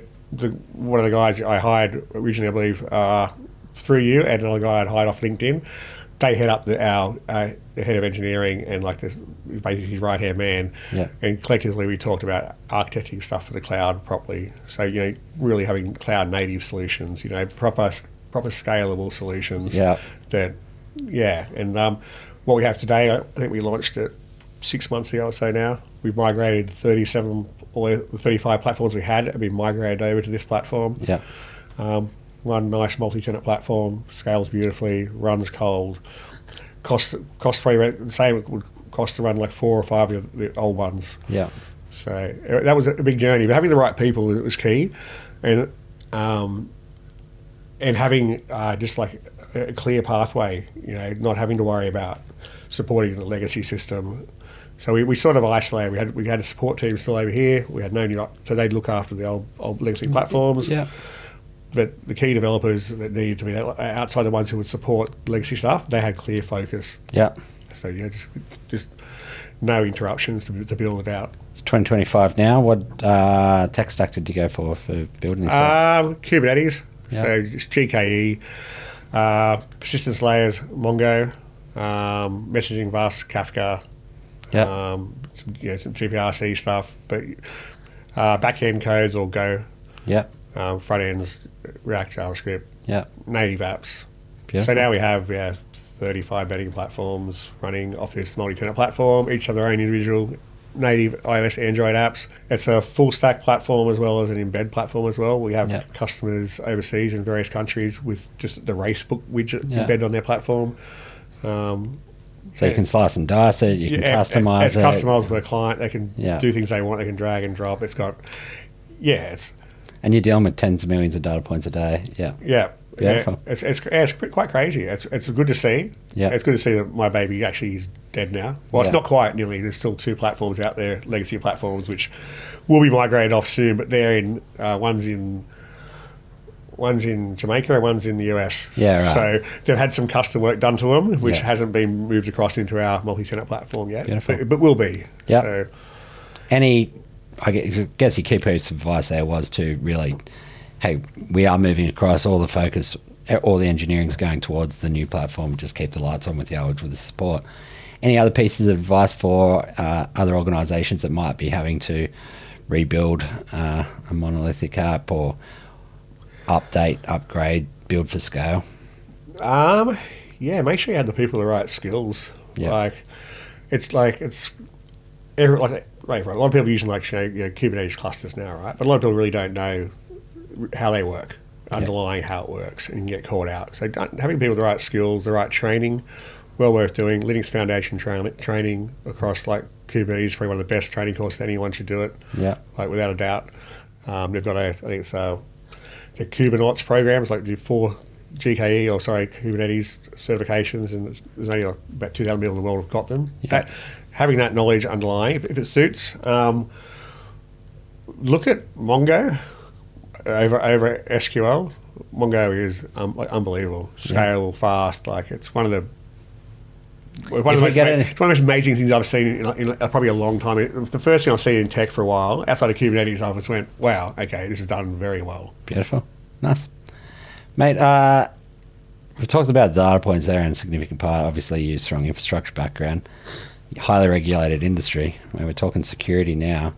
one of the guys I hired originally, I believe, through you, and another guy I'd hired off LinkedIn, they head up the head of engineering and basically his right hand man. Yeah. And collectively we talked about architecting stuff for the cloud properly. So really having cloud native solutions, proper scalable solutions. Yeah. And what we have today, I think we launched it 6 months ago or so now. We've migrated 37, all the 35 platforms we had have been migrated over to this platform. Yeah. One nice multi-tenant platform, scales beautifully, runs cold. Cost probably the same it would cost to run 4 or 5 of the old ones. Yeah. So that was a big journey. But having the right people was key, and having just a clear pathway. Not having to worry about supporting the legacy system. So we sort of isolated. We had a support team still over here. We had so they'd look after the old legacy platforms. Yeah. But the key developers that needed to be outside the ones who would support legacy stuff, they had clear focus. Yeah. So just no interruptions to build it out. It's 2025 now. What tech stack did you go for building this? Kubernetes. Yeah. So just GKE, persistence layers, Mongo, messaging bus, Kafka. Yeah. Some GPRC stuff, but back end codes all Go. Yeah. Front ends, React, JavaScript, native apps. Beautiful. So now we have 35 betting platforms running off this multi-tenant platform. Each have their own individual native iOS, Android apps. It's a full stack platform as well as an embed platform as well. We have customers overseas in various countries with just the racebook widget embedded on their platform. So you can slice and dice it, you can customize it. It's customized per client. They can do things they want. They can drag and drop. It's got, and you're dealing with tens of millions of data points a day. Yeah. Beautiful. It's quite crazy. It's good to see. Yeah. It's good to see that my baby actually is dead now. Well, it's not quite nearly. There's still 2 platforms out there, legacy platforms, which will be migrated off soon. But they're in one's in Jamaica and one's in the US. Yeah, right. So they've had some custom work done to them, which hasn't been moved across into our multi-tenant platform yet. Beautiful. But will be. Yeah. So, I guess your key piece of advice there was to really, hey, we are moving across, all the focus, all the engineering's going towards the new platform. Just keep the lights on with the support. Any other pieces of advice for other organisations that might be having to rebuild a monolithic app or update, upgrade, build for scale? Make sure you have the people with the right skills. Yeah. A lot of people using Kubernetes clusters now, right? But a lot of people really don't know how they work, underlying how it works, and you can get caught out. So having people with the right skills, the right training, well worth doing. Linux Foundation training across Kubernetes is probably one of the best training courses. Anyone should do it. Yeah, without a doubt. They've got the Kubernauts programs, do 4 Kubernetes certifications, and there's only about 2,000 people in the world have got them. Yeah. Having that knowledge underlying, if it suits, look at Mongo over SQL. Mongo is unbelievable. Scale fast. It's one of the most amazing things I've seen in probably a long time. It was the first thing I've seen in tech for a while. Outside of Kubernetes, I just went, wow, okay, this is done very well. Beautiful. Nice. Mate, we've talked about data points there in a significant part. Obviously, you strong infrastructure background, highly regulated industry. We're talking security now.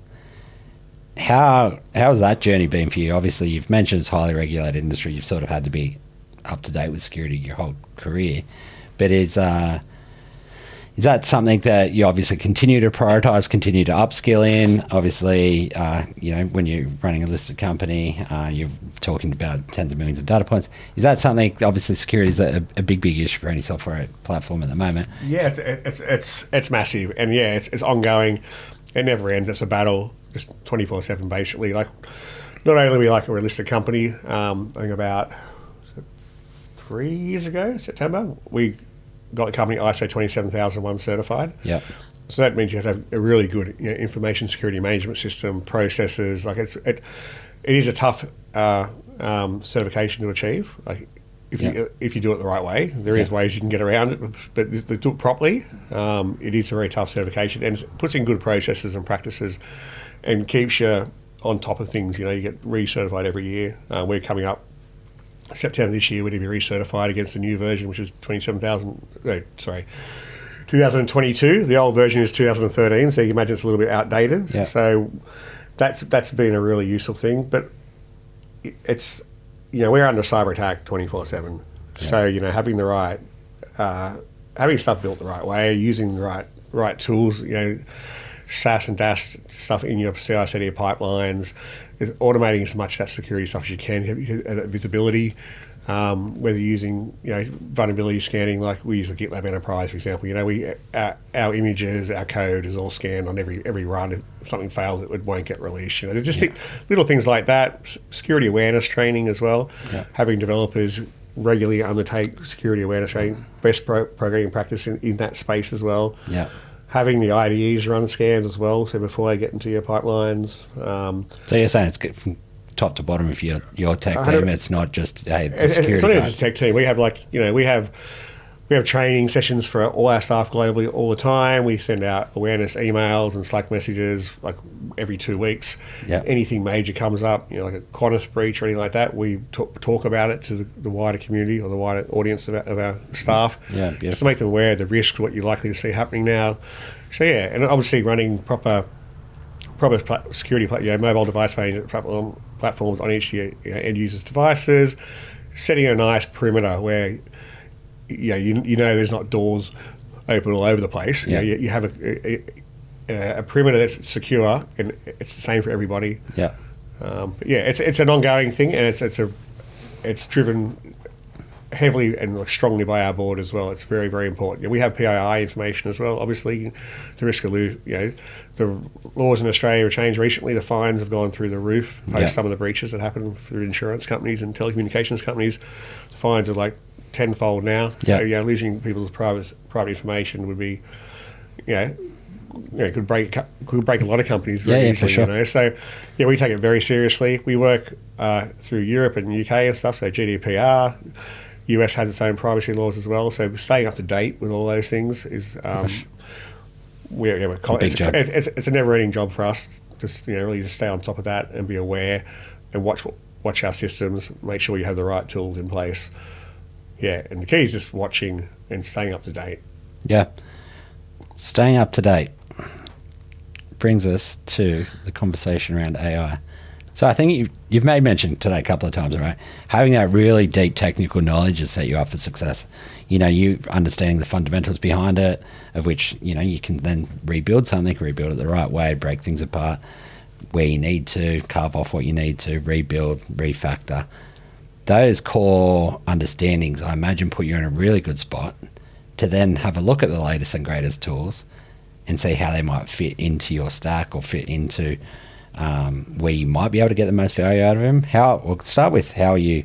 How has that journey been for you? Obviously, you've mentioned it's highly regulated industry. You've sort of had to be up to date with security your whole career. But is that something that you obviously continue to prioritize, continue to upskill in? Obviously, when you're running a listed company, you're talking about tens of millions of data points. Is that something? Obviously, security is a big issue for any software platform at the moment. Yeah, it's massive, and it's ongoing. It never ends. It's a battle, just 24/7, basically. Not only we're a listed company. I think about 3 years ago, September, we got the company ISO 27001 certified. Yeah. So that means you have to have a really good information security management system, processes. It is a tough certification to achieve. If you do it the right way, there is ways you can get around it, but to do it properly, it is a very tough certification, and it puts in good processes and practices, and keeps you on top of things. You get recertified every year. We're coming up September this year, we're going to be recertified against the new version, which is 2022. The old version is 2013, so you can imagine it's a little bit outdated. Yeah. So that's been a really useful thing. But it's, we're under cyber attack 24/7. Yeah. So, having the right, having stuff built the right way, using the right tools, SaaS and DAS stuff in your CI/CD pipelines, is automating as much of that security stuff as you can, that visibility, whether you're using vulnerability scanning, like we use a GitLab Enterprise, for example. Our images, our code is all scanned on every run. If something fails, it won't get released. They're just little things like that. Security awareness training as well. Yeah. Having developers regularly undertake security awareness training, best programming practice in that space as well. Yeah. Having the IDEs run scans as well, so before they get into your pipelines. So you're saying it's good from top to bottom of your tech team. It's not just the security. It's not even just tech team. We have we have training sessions for all our staff globally all the time. We send out awareness emails and Slack messages every 2 weeks. Yep. Anything major comes up, like a Qantas breach or anything like that, we talk about it to the wider community or the wider audience of our staff. Yeah, just to make them aware of the risk, what you're likely to see happening now. So and obviously running proper security, mobile device management platforms on each end users' devices, setting a nice perimeter where there's not doors open all over the place. Yeah. You have a perimeter that's secure, and it's the same for everybody. Yeah. But yeah, it's an ongoing thing, and it's driven heavily and strongly by our board as well. It's very, very important. We have PII information as well. Obviously, the risk of the laws in Australia have changed recently. The fines have gone through the roof post some of the breaches that happened through insurance companies and telecommunications companies. The fines are like tenfold now. So losing people's private information would be, could break a lot of companies very easily. For sure. So we take it very seriously. We work through Europe and UK and stuff. So GDPR. US has its own privacy laws as well, so staying up to date with all those things is it's a never-ending job for us. Just really just stay on top of that and be aware and watch our systems. Make sure you have the right tools in place. Yeah, and the key is just watching and staying up to date. Yeah, staying up to date brings us to the conversation around AI. So I think you've made mention today a couple of times, right? Having that really deep technical knowledge has set you up for success. You understanding the fundamentals behind it, of which, you can then rebuild it the right way, break things apart where you need to, carve off what you need to, rebuild, refactor. Those core understandings, I imagine, put you in a really good spot to then have a look at the latest and greatest tools and see how they might fit into your stack or fit into where you might be able to get the most value out of them. We'll start with how are you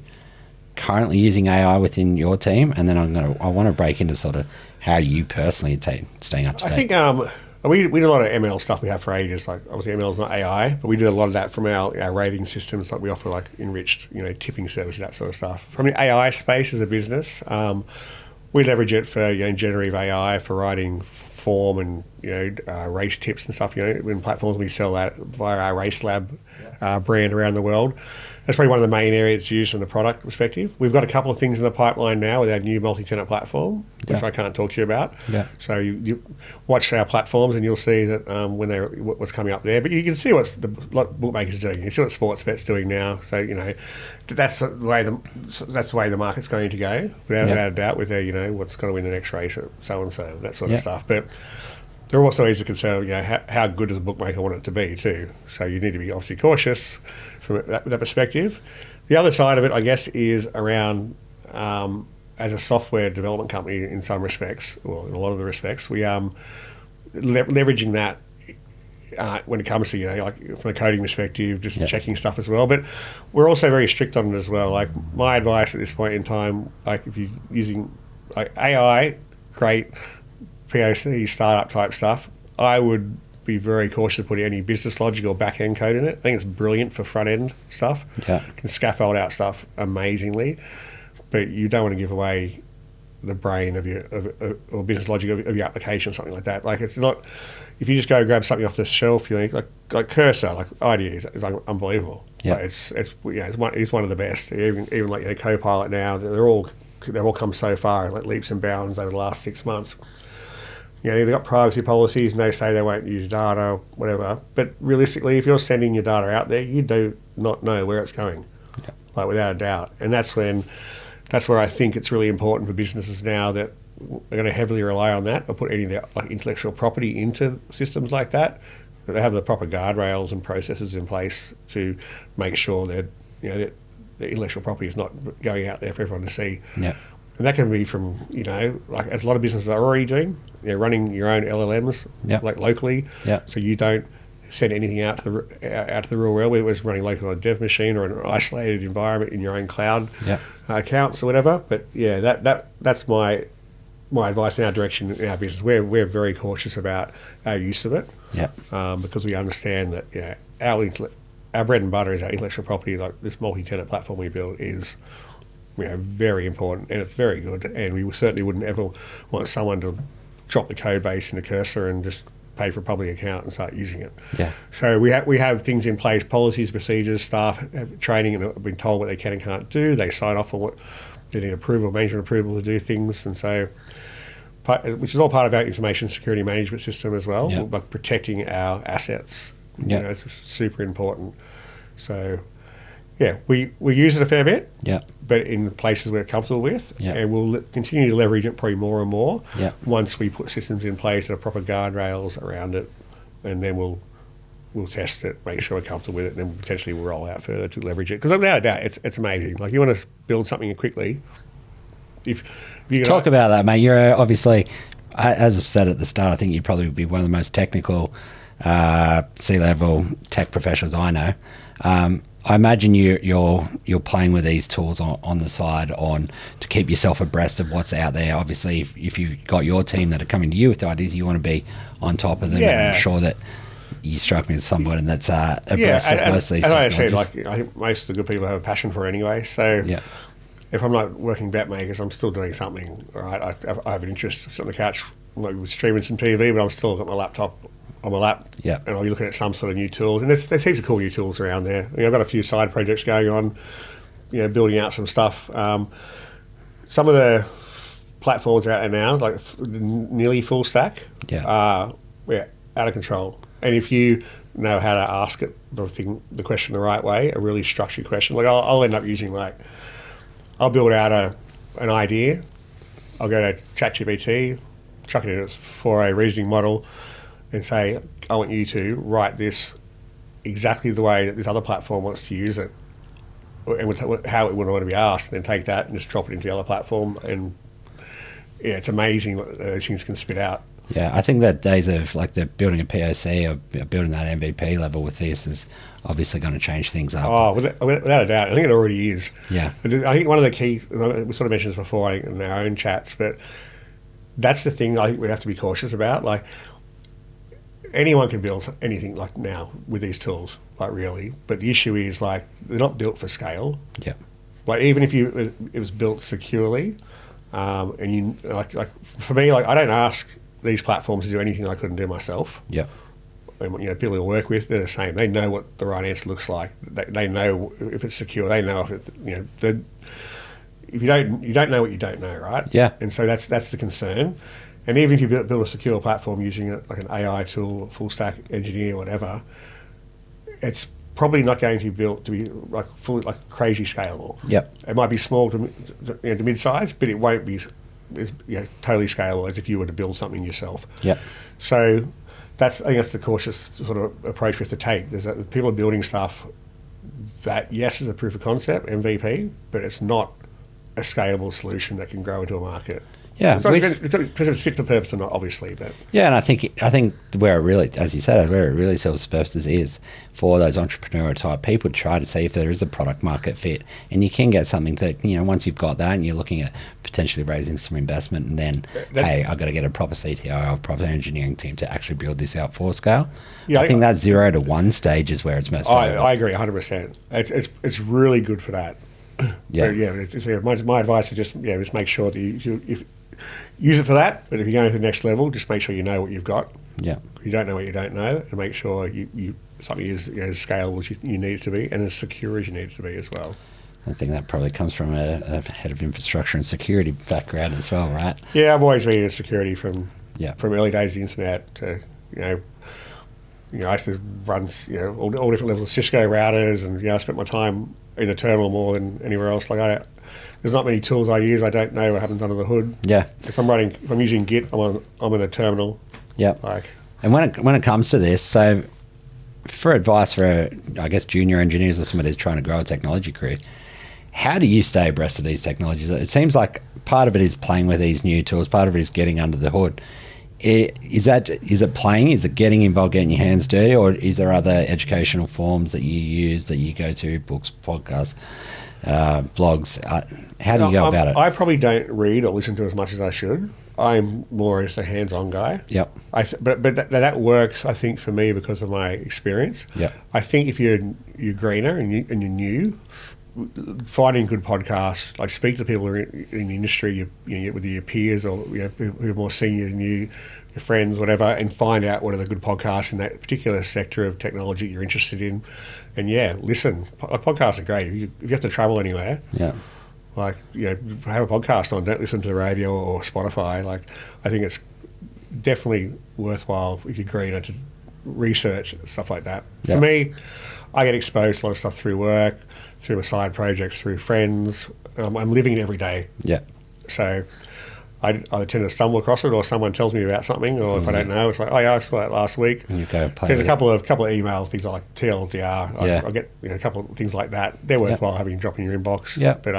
currently using AI within your team, and then I want to break into sort of how you personally staying up to date. I think we do a lot of ML stuff we have for ages. Like obviously ML is not AI, but we do a lot of that from our rating systems. Like we offer like enriched tipping services, that sort of stuff. From the AI space as a business, we leverage it for generative AI for writing form and race tips and stuff. In platforms we sell that via our Race Lab brand around the world. That's probably one of the main areas used from the product perspective. We've got a couple of things in the pipeline now with our new multi-tenant platform, which I can't talk to you about. Yeah. So you watch our platforms and you'll see that what's coming up there. But you can see what bookmakers are doing. You see what Sportbet's doing now. So that's the way the market's going to go, without a doubt. With what's going to win the next race, so and so, that sort of stuff. But there also is a concern of how good does a bookmaker want it to be too. So you need to be obviously cautious from that perspective. The other side of it, I guess, is around as a software development company in some respects, or in a lot of the respects, we leveraging that when it comes to like from a coding perspective, just checking stuff as well. But we're also very strict on it as well. Like my advice at this point in time, like if you're using like AI, great POC startup type stuff, I would be very cautious of putting any business logic or back end code in it. I think it's brilliant for front end stuff. Yeah, can scaffold out stuff amazingly, but you don't want to give away the brain of your or business logic of your application or something like that. Like it's not, if you just go grab something off the shelf, like Cursor, like IDE is unbelievable. Yeah, like it's one of the best. Even like Copilot now, they've all come so far, like leaps and bounds over the last 6 months. They've got privacy policies and they say they won't use data, whatever. But realistically, if you're sending your data out there, you do not know where it's going, like without a doubt. And that's where I think it's really important for businesses now that they're going to heavily rely on that or put any of their intellectual property into systems like that. That they have the proper guardrails and processes in place to make sure that that the intellectual property is not going out there for everyone to see. Yeah. And that can be from, like as a lot of businesses are already doing, running your own LLMs like locally, so you don't send anything out to the real world. We're just running locally on a dev machine or an isolated environment in your own cloud accounts or whatever. But that's my advice in our direction in our business. We're very cautious about our use of it, because we understand that our bread and butter is our intellectual property. Like this multi-tenant platform we build is very important and it's very good, and we certainly wouldn't ever want someone to drop the code base into Cursor and just pay for a public account and start using it. Yeah. So we have things in place, policies, procedures, staff have training and have been told what they can and can't do. They sign off on what they need management approval to do things, and so which is all part of our information security management system as well, like protecting our assets. It's super important. So we use it a fair bit, but in places we're comfortable with, and we'll continue to leverage it probably more and more once we put systems in place that have proper guardrails around it, and then we'll test it, make sure we're comfortable with it, and then potentially we'll roll out further to leverage it. Because without a doubt, it's amazing. Like, you want to build something quickly. If you Talk about that, mate. You're obviously, as I've said at the start, I think you'd probably be one of the most technical C-level tech professionals I know. I imagine you're playing with these tools on the side to keep yourself abreast of what's out there. Obviously, if you've got your team that are coming to you with ideas, you want to be on top of them. Yeah. And I'm sure that you struck me as someone that's abreast of most of these as I technologies. said, like, I think most of the good people have a passion for it anyway. So Yeah. if I'm not working BetMakers, I'm still doing something, right? I have an interest. Sit on the couch, like, streaming some TV, but I'm still got my laptop on my lap, Yeah. and I'll be looking at some sort of new tools. And there's heaps of cool new tools around there. I've got a few side projects going on, building out some stuff. Some of the platforms are out there now, like nearly full stack, Yeah. out of control. And if you know how to ask it, the question the right way, a really structured question, like I'll end up using, like, I'll build out an idea, I'll go to ChatGPT, chuck it in for a reasoning model, and say, I want you to write this exactly the way that this other platform wants to use it, and how it would want to be asked, and then take that and just drop it into the other platform. And yeah, it's amazing what those things can spit out. Yeah, I think that days of like the building a POC or building that MVP level with this is obviously going to change things up. Oh, without a doubt. I think it already is. Yeah. I think one of the key, we sort of mentioned this before in our own chats, but that's the thing I think we have to be cautious about. Like, anyone can build anything like now with these tools, like, really. But the issue is, like, they're not built for scale. Yeah. Like, even if it was built securely, and you like for me, like, I don't ask these platforms to do anything I couldn't do myself. Yeah. And, people you work with, they're the same. They know what the right answer looks like. They know if it's secure. They know if it, if you don't know what you don't know, right? Yeah. And so that's the concern. And even if you build a secure platform using like an AI tool, full stack engineer, whatever, it's probably not going to be built to be like fully, like, crazy scalable. Yep. It might be small to mid-size, but it won't be totally scalable as if you were to build something yourself. Yep. So I think that's the cautious sort of approach we have to take. There's that people are building stuff that, yes, is a proof of concept, MVP, but it's not a scalable solution that can grow into a market. Yeah, so it's fit for purpose or not, obviously, but yeah, and I think where it really, as you said, where it really serves purposes is for those entrepreneurial type people to try to see if there is a product market fit, and you can get something to, once you've got that and you're looking at potentially raising some investment, and then hey, I've got to get a proper CTO or proper engineering team to actually build this out for scale. Yeah, I think that 0 to 1 stage is where it's most valuable. I agree 100%. It's really good for that. Yeah, my advice is just make sure that if use it for that, but if you're going to the next level, just make sure you know what you've got. Yeah. You don't know what you don't know, and make sure you something is as scalable as you need it to be, and as secure as you need it to be as well. I think that probably comes from a head of infrastructure and security background as well, right? Yeah, I've always been in security from early days of the internet to, I used to run all different levels of Cisco routers, and I spent my time in the terminal more than anywhere else. Like, there's not many tools I use. I don't know what happens under the hood. Yeah. If I'm using Git, I'm in a terminal. Yeah. And when it comes to this, so for advice for, I guess, junior engineers or somebody who's trying to grow a technology career, how do you stay abreast of these technologies? It seems like part of it is playing with these new tools. Part of it is getting under the hood. Is it playing? Is it getting involved, getting your hands dirty, or is there other educational forms that you use, that you go to, books, podcasts, blogs? How do you go about it? I probably don't read or listen to as much as I should. I'm more just a hands-on guy. Yep. But that works, I think, for me because of my experience. Yep. I think if you're greener and you're new, finding good podcasts, like speak to people who are in the industry, with your peers or who are more senior than you, your friends, whatever, and find out what are the good podcasts in that particular sector of technology you're interested in. And listen. Podcasts are great. If you have to travel anywhere, have a podcast on. Don't listen to the radio or Spotify. Like, I think it's definitely worthwhile if you're greener to research stuff like that. For me, I get exposed to a lot of stuff through work, through my side projects, through friends. I'm living it every day. Yeah. So I either tend to stumble across it, or someone tells me about something, or if I don't know, it's like, oh yeah, I saw that last week. And you go play There's with a couple of email things like TLDR. Yeah. I get a couple of things like that. They're worthwhile having drop in your inbox. Yeah. But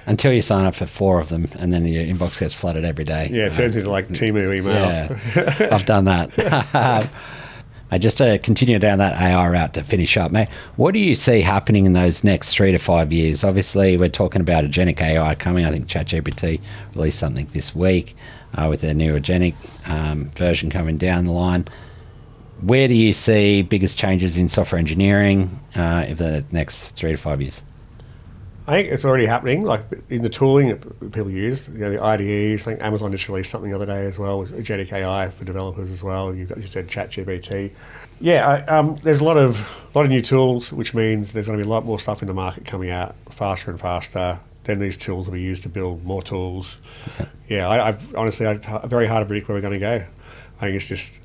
until you sign up for 4 of them, and then your inbox gets flooded every day. yeah, it turns into like Temu email. Yeah, I've done that. Just to continue down that AI route to finish up, mate, what do you see happening in those next 3 to 5 years? Obviously, we're talking about agentic AI coming. I think ChatGPT released something this week with their new agentic version coming down the line. Where do you see biggest changes in software engineering in the next 3 to 5 years? I think it's already happening, like in the tooling that people use, the IDEs. I think Amazon just released something the other day as well with agentic AI for developers as well. You said ChatGPT. Yeah, there's a lot of new tools, which means there's going to be a lot more stuff in the market coming out faster and faster. Then these tools will be used to build more tools. Yeah, I've honestly, very hard to predict where we're going to go. I think it's just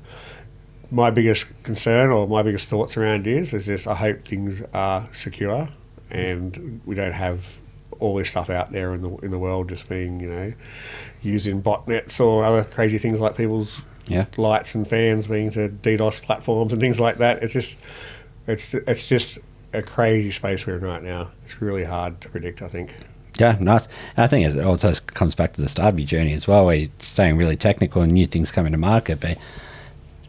my biggest concern, or my biggest thoughts around is just I hope things are secure and we don't have all this stuff out there in the world just being, used in botnets or other crazy things like people's lights and fans being to DDoS platforms and things like that. It's just a crazy space we're in right now. It's really hard to predict, I think. Yeah, nice. And I think it also comes back to the start of your journey as well, where you're staying really technical and new things coming to market, but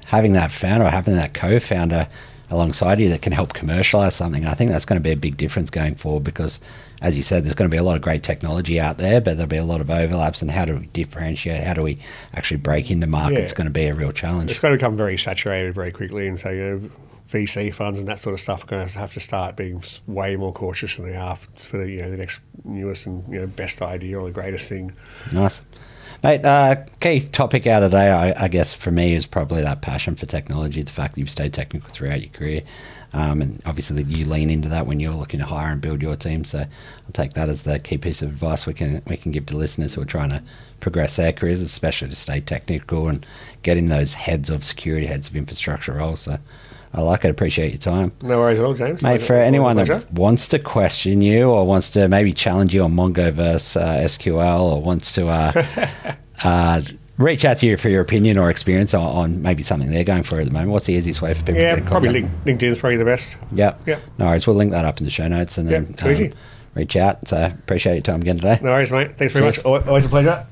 having that founder or having that co-founder alongside you that can help commercialize something, I think that's going to be a big difference going forward, because as you said, there's going to be a lot of great technology out there, but there'll be a lot of overlaps, and how do we differentiate, how do we actually break into market? It's going to be a real challenge. It's going to become very saturated very quickly, and so VC funds and that sort of stuff are going to have to start being way more cautious than they are for the next newest and best idea or the greatest thing. Nice. Mate, key topic out of today, I guess, for me is probably that passion for technology, the fact that you've stayed technical throughout your career, and obviously that you lean into that when you're looking to hire and build your team. So I'll take that as the key piece of advice we can give to listeners who are trying to progress their careers, especially to stay technical and get in those heads of security, heads of infrastructure roles. So I like it. Appreciate your time. No worries at all, James. Mate, for anyone that wants to question you or wants to maybe challenge you on Mongo versus SQL, or wants to reach out to you for your opinion or experience on maybe something they're going for at the moment, what's the easiest way for people to get in contact? Probably LinkedIn is probably the best. Yep. No worries. We'll link that up in the show notes, and then reach out. So appreciate your time again today. No worries, mate. Thanks very much. Always a pleasure.